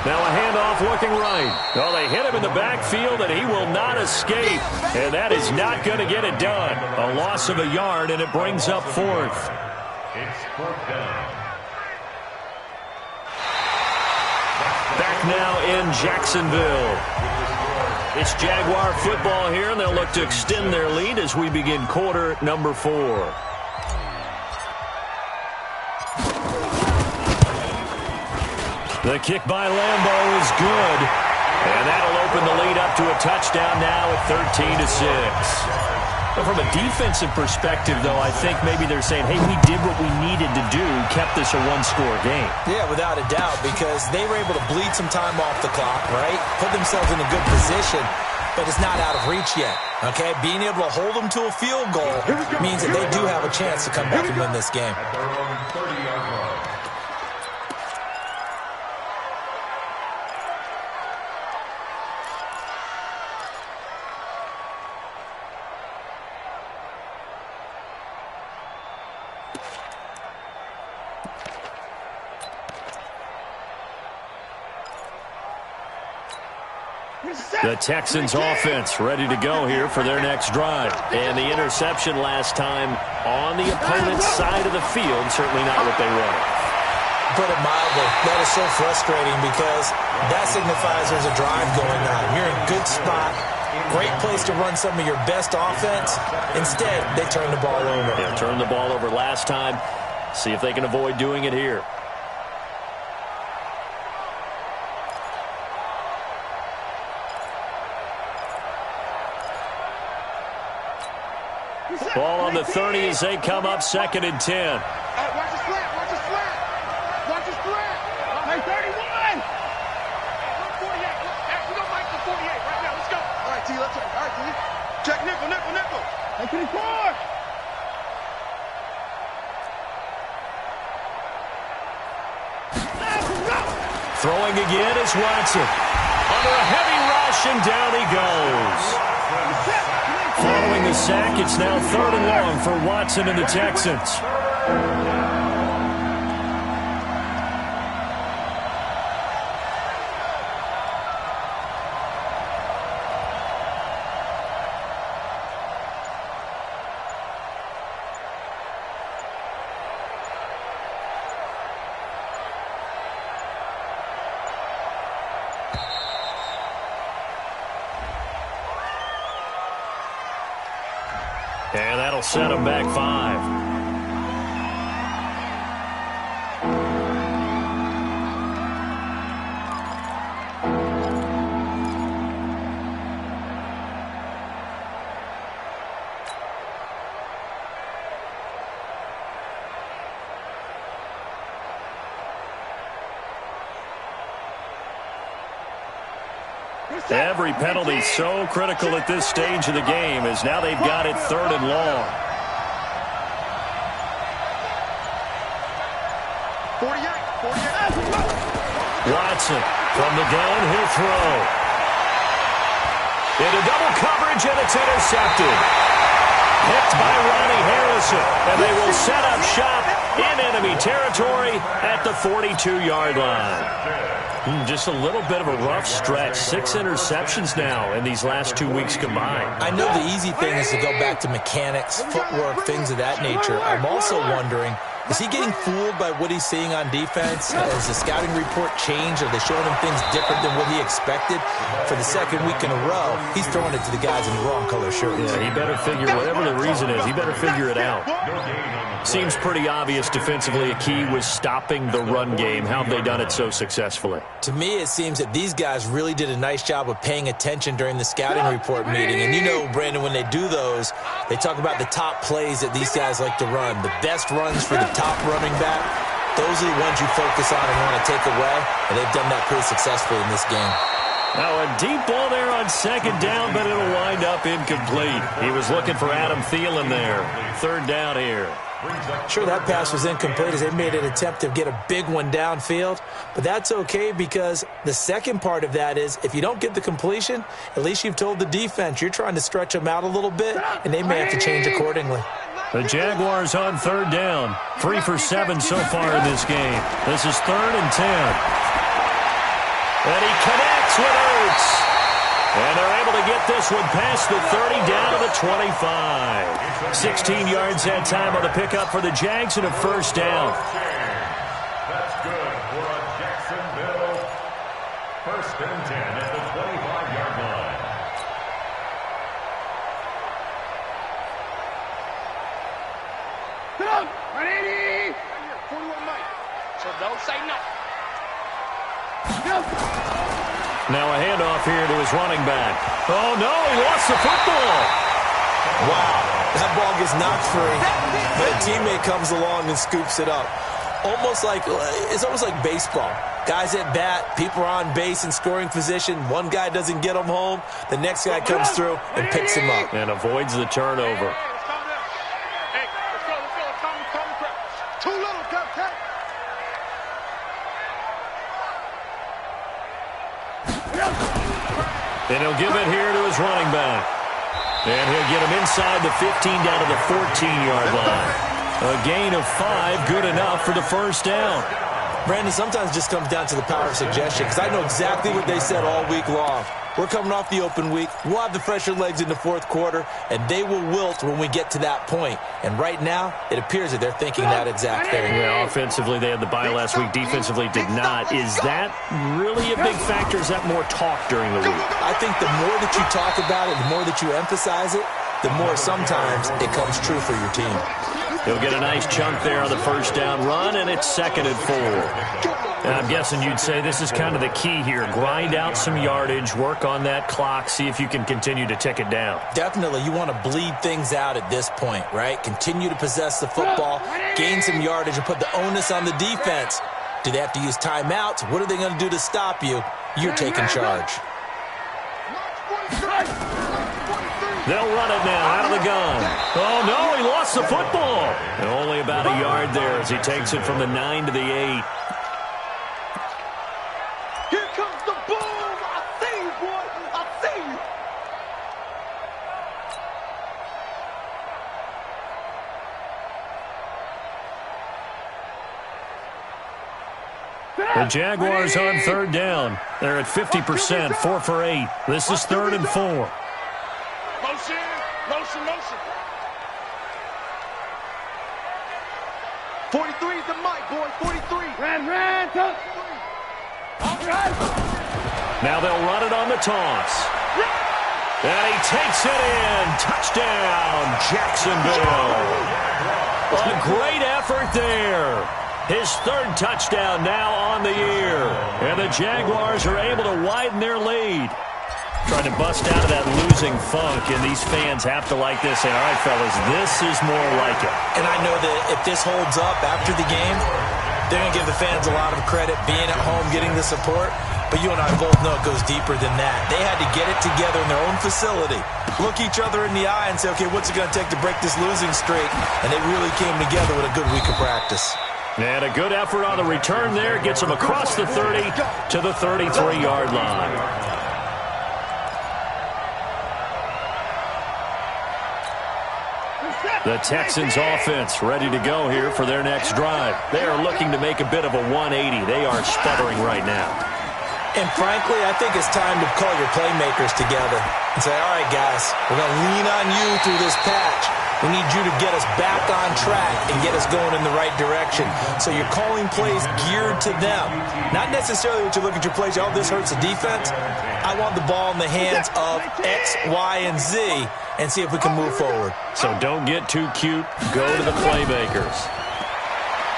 Speaker 1: Now a handoff looking right. Well, they hit him in the backfield, and he will not escape. And that is not going to get it done. A loss of a yard, and it brings up 4th.
Speaker 2: It's 4th down.
Speaker 1: Back now in Jacksonville. It's Jaguar football here, and they'll look to extend their lead as we begin quarter number 4. The kick by Lambeau is good. And that'll open the lead up to a touchdown now at 13-6. But from a defensive perspective, though, I think maybe they're saying, hey, we did what we needed to do, kept this a one-score game.
Speaker 3: Yeah, without a doubt, because they were able to bleed some time off the clock, right? Put themselves in a good position, but it's not out of reach yet, okay? Being able to hold them to a field goal means that they do have a chance to come back and win this game.
Speaker 2: At their own 30-yard line.
Speaker 1: The Texans offense ready to go here for their next drive. And the interception last time on the opponent's side of the field, certainly not what they wanted.
Speaker 3: Put it mildly, that is so frustrating because that signifies there's a drive going on. You're in a good spot, great place to run some of your best offense. Instead, they turn the ball over.
Speaker 1: Yeah, turned the ball over last time. See if they can avoid doing it here. Ball on the 30 as they come up 2nd and 10.
Speaker 4: Watch his flat. Watch his flat. Watch his flat. Hey, 31.
Speaker 5: 48. We don't like the 48 right now. Let's go.
Speaker 4: All right, T. Let's go. All right, T. Check nickel. Hey, 24.
Speaker 1: Throwing again is Watson. Under a heavy rush, and down he goes. Following the sack, it's now 3rd and long for Watson and the Texans. And that'll set him back 5. Every penalty so critical at this stage of the game as now they've got it 3rd and long.
Speaker 4: 48.
Speaker 1: Watson from the gun, he'll throw. Into double coverage, and it's intercepted. Picked by Ronnie Harrison, and they will set up shop in enemy territory at the 42-yard line. Just a little bit of a rough stretch. 6 interceptions now in these last 2 weeks combined.
Speaker 3: I know the easy thing is to go back to mechanics, footwork, things of that nature. I'm also wondering, is he getting fooled by what he's seeing on defense? Has the scouting report changed? Are they showing him things different than what he expected? For the 2nd week in a row, he's throwing it to the guys in the wrong color shirts.
Speaker 1: Yeah, he better figure, whatever the reason is, he better figure it out. Seems pretty obvious defensively a key was stopping the run game. How have they done it so successfully?
Speaker 3: To me, it seems that these guys really did a nice job of paying attention during the scouting report meeting. And you know, Brandon, when they do those, they talk about the top plays that these guys like to run. The best runs for the top running back, those are the ones you focus on and want to take away. And they've done that pretty successfully in this game.
Speaker 1: Now a deep ball there on 2nd down, but it'll wind up incomplete. He was looking for Adam Thielen there. 3rd down here.
Speaker 3: Sure, that pass was incomplete as they made an attempt to get a big one downfield, but that's okay because the second part of that is if you don't get the completion, at least you've told the defense you're trying to stretch them out a little bit, and they may have to change accordingly.
Speaker 1: The Jaguars on 3rd down. 3 for 7 so far in this game. This is 3rd and 10. And he connects with Ertz. And they're able to get this one past the 30 down to the 25. 16 yards that time on the pickup for the Jags and a 1st down.
Speaker 2: That's good for a Jacksonville 1st and 10 at the 25-yard line.
Speaker 4: Sit up. 180.
Speaker 5: 41 Mike. So don't say nothing.
Speaker 4: Go.
Speaker 1: Now a handoff here to his running back. Oh, no, he lost the football.
Speaker 3: Wow, that ball gets knocked free, but a teammate comes along and scoops it up. It's almost like baseball. Guys at bat, people are on base in scoring position. One guy doesn't get him home. The next guy comes through and picks him up.
Speaker 1: And avoids the turnover.
Speaker 5: Hey, let's go. Too little, Captain.
Speaker 1: And he'll give it here to his running back. And he'll get him inside the 15 down to the 14-yard line. A gain of 5, good enough for the first down.
Speaker 3: Brandon, sometimes it just comes down to the power of suggestion, because I know exactly what they said all week long. We're coming off the open week. We'll have the fresher legs in the fourth quarter, and they will wilt when we get to that point. And right now, it appears that they're thinking that exact thing.
Speaker 1: Yeah, offensively, they had the bye last week. Defensively, did not. Is that really a big factor? Is that more talk during the week?
Speaker 3: I think the more that you talk about it, the more that you emphasize it, the more sometimes it comes true for your team.
Speaker 1: He'll get a nice chunk there on the first down run, and it's 2nd and 4. And I'm guessing you'd say this is kind of the key here. Grind out some yardage, work on that clock, see if you can continue to tick it down.
Speaker 3: Definitely. You want to bleed things out at this point, right? Continue to possess the football, gain some yardage, and put the onus on the defense. Do they have to use timeouts? What are they going to do to stop you? You're taking charge.
Speaker 1: They'll run it now out of the gun. Oh, no, he lost the football. And only about a yard there as he takes it from the 9 to the 8.
Speaker 5: Here comes the boom. I see you, boy. I see you.
Speaker 1: The Jaguars on 3rd down. They're at 50%, 4 for 8. This is 3rd and 4.
Speaker 5: Motion. 43 is the mic, boy. 43.
Speaker 4: Ran. All right.
Speaker 1: Now they'll run it on the toss. And he takes it in. Touchdown, Jacksonville. A great effort there. His 3rd touchdown now on the year. And the Jaguars are able to widen their lead. Trying to bust out of that losing funk, and these fans have to like this. Saying, all right, fellas, this is more like it.
Speaker 3: And I know that if this holds up after the game, they're going to give the fans a lot of credit being at home, getting the support. But you and I both know it goes deeper than that. They had to get it together in their own facility, look each other in the eye and say, okay, what's it going to take to break this losing streak? And they really came together with a good week of practice.
Speaker 1: And a good effort on the return there. Gets them across the 30 to the 33-yard line. The Texans offense ready to go here for their next drive. They are looking to make a bit of a 180. They are sputtering right now.
Speaker 3: And frankly, I think it's time to call your playmakers together and say, all right, guys, we're going to lean on you through this patch. We need you to get us back on track and get us going in the right direction. So you're calling plays geared to them. Not necessarily what you look at your plays, oh, this hurts the defense. I want the ball in the hands of X, Y, and Z and see if we can move forward.
Speaker 1: So don't get too cute. Go to the playmakers.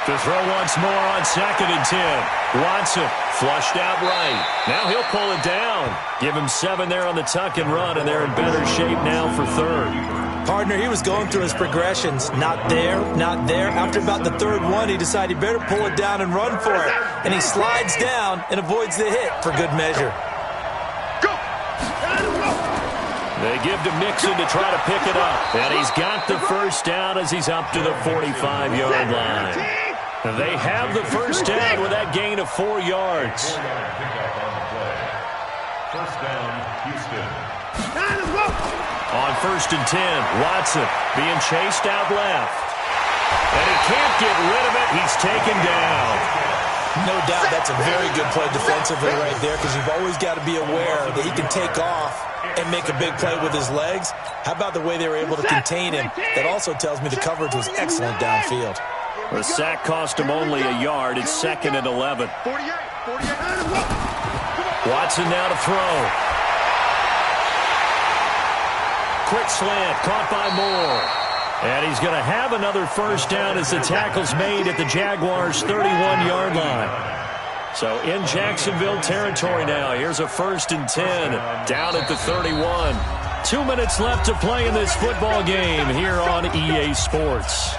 Speaker 1: To throw once more on 2nd and 10. Watson flushed out right. Now he'll pull it down. Give him 7 there on the tuck and run, and they're in better shape now for 3rd.
Speaker 3: Partner, he was going through his progressions. Not there, not there. After about the 3rd one, he decided he better pull it down and run for it. And he slides down and avoids the hit for good measure.
Speaker 1: They give to Mixon to try to pick it up. And he's got the first down as he's up to the 45-yard line. And they have the first down with that gain of 4 yards.
Speaker 2: First down, Houston.
Speaker 1: On 1st and 10, Watson being chased out left. And he can't get rid of it. He's taken down.
Speaker 3: No doubt that's a very good play defensively right there, because you've always got to be aware that he can take off and make a big play with his legs. How about the way they were able to contain him? That also tells me the coverage was excellent downfield.
Speaker 1: The sack cost him only a yard. It's 2nd and 11. Watson now to throw. Quick slant, caught by Moore. And he's going to have another first down as the tackle's made at the Jaguars' 31-yard line. So in Jacksonville territory now. Here's a 1st and 10 down at the 31. 2 minutes left to play in this football game here on EA Sports.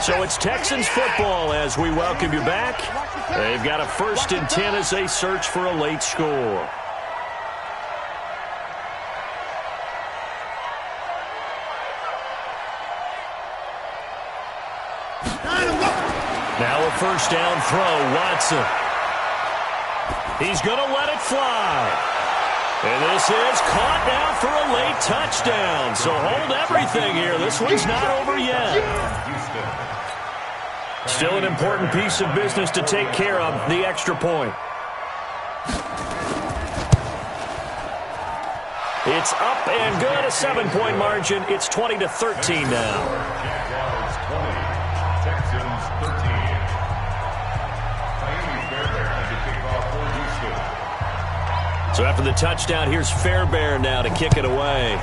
Speaker 1: So it's Texans football as we welcome you back. They've got a 1st and 10 as they search for a late score. Now a 1st down throw, Watson. He's going to let it fly. And this is caught now for a late touchdown. So hold everything here. This one's not over yet. Still an important piece of business to take care of, the extra point. It's up and good, a 7-point margin. It's 20-13 now. So after the touchdown, here's Fairbairn now to kick it away.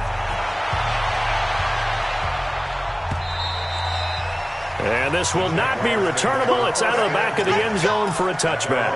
Speaker 1: And this will not be returnable. It's out of the back of the end zone for a touchback.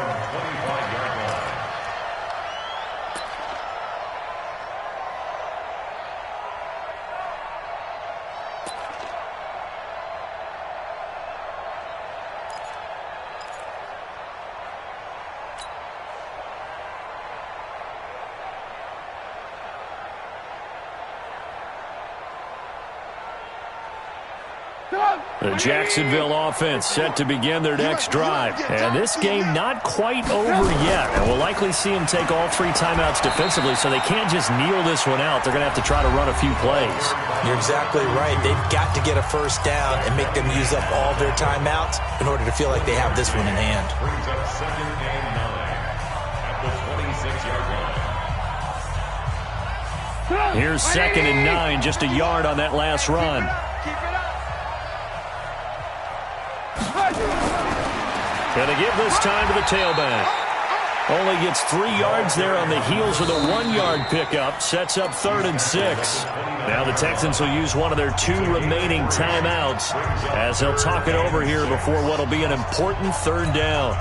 Speaker 1: The Jacksonville offense set to begin their next drive. And this game not quite over yet. And we'll likely see them take all 3 timeouts defensively, so they can't just kneel this one out. They're going to have to try to run a few plays.
Speaker 3: You're exactly right. They've got to get a 1st down and make them use up all their timeouts in order to feel like they have this one in hand.
Speaker 2: Brings up 2nd and 9 at the 26-yard line.
Speaker 1: Here's 2nd and 9, just a yard on that last run. Going to give this time to the tailback. Only gets 3 yards there on the heels of the 1-yard pickup. Sets up 3rd and 6. Now the Texans will use one of their 2 remaining timeouts as they'll talk it over here before what will be an important 3rd down.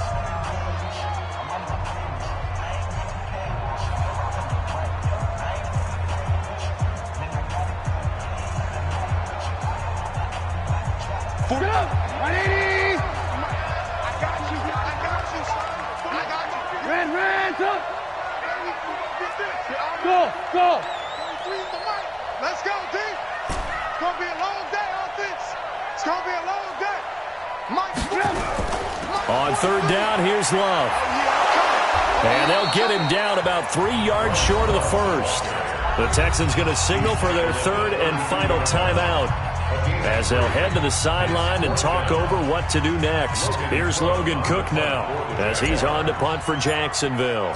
Speaker 4: Go!
Speaker 5: Let's go, D. It's going to be a long day, offense. It's going to be a long day.
Speaker 1: On 3rd down, here's Love. And they'll get him down about 3 yards short of the 1st. The Texans going to signal for their 3rd and final timeout as they'll head to the sideline and talk over what to do next. Here's Logan Cook now as he's on to punt for Jacksonville.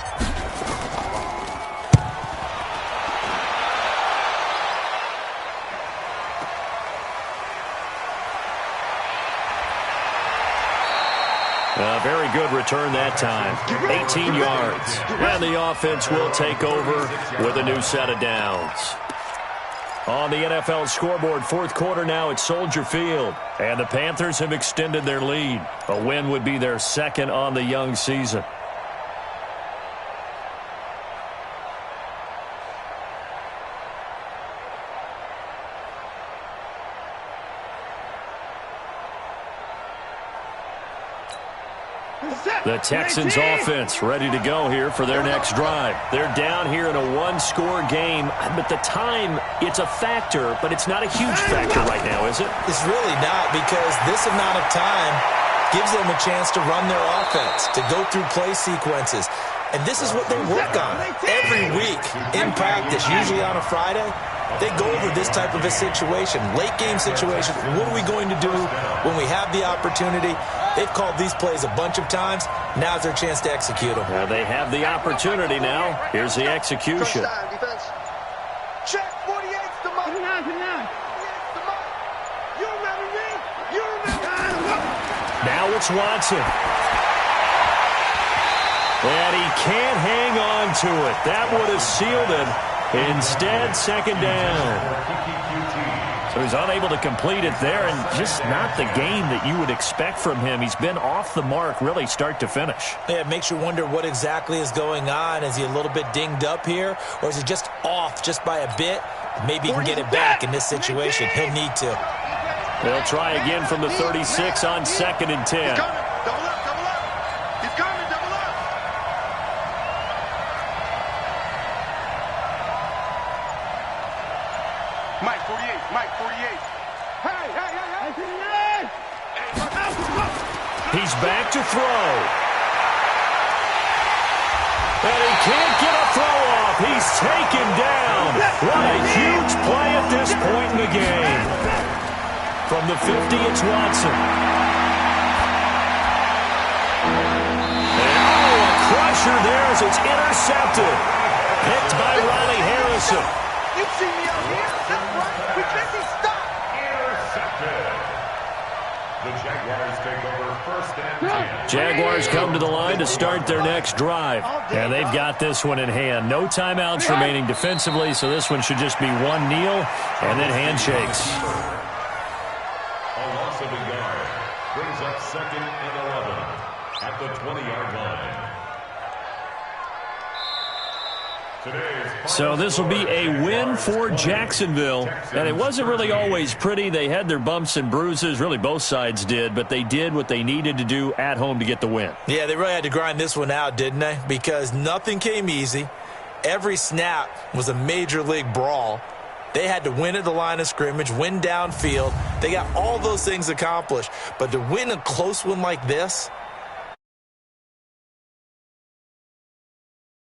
Speaker 1: A very good return that time. 18 yards. And the offense will take over with a new set of downs. On the NFL scoreboard, 4th quarter now at Soldier Field. And the Panthers have extended their lead. A win would be their 2nd on the young season. The Texans offense ready to go here for their next drive. They're down here in a 1-score game, but the time, it's a factor, but it's not a huge factor right now, is it?
Speaker 3: It's really not, because this amount of time gives them a chance to run their offense, to go through play sequences. And this is what they work on every week in practice, usually on a Friday. They go over this type of a situation, late game situation. What are we going to do when we have the opportunity? They've called these plays a bunch of times. Now's their chance to execute them.
Speaker 1: They have the opportunity now. Here's the execution.
Speaker 5: Check 48's the money. You remember me? You remember?
Speaker 1: Now it's Watson. And he can't hang on to it. That would have sealed it. Instead, 2nd down. So he's unable to complete it there, and just not the game that you would expect from him. He's been off the mark really start to finish.
Speaker 3: Yeah, it makes you wonder what exactly is going on. Is he a little bit dinged up here, or is he just off just by a bit? Maybe he can get it back in this situation. He'll need to.
Speaker 1: They'll try again from the 36 on 2nd and 10.
Speaker 5: Double up, double up. He's coming, double up. Mike 48, Mike 48.
Speaker 4: Hey!
Speaker 1: He's back to throw. And he can't get a throw off. He's taken down. What a huge play at this point in the game. From the 50, it's Watson. And a crusher there as it's intercepted. Picked by Ronnie Harrison.
Speaker 5: You see me out here? That's right. We think he's stuck.
Speaker 2: Intercepted. The Jaguars take over 1st and 10.
Speaker 1: Jaguars come to the line to start their next drive. And they've got this one in hand. No timeouts remaining defensively, so this one should just be one kneel and then handshakes.
Speaker 2: A loss of a yard brings up 2nd and 11 at the 20-yard line.
Speaker 1: So this will be a win for Jacksonville. And it wasn't really always pretty. They had their bumps and bruises. Really, both sides did. But they did what they needed to do at home to get the win.
Speaker 3: Yeah, they really had to grind this one out, didn't they? Because nothing came easy. Every snap was a major league brawl. They had to win at the line of scrimmage, win downfield. They got all those things accomplished. But to win a close one like this,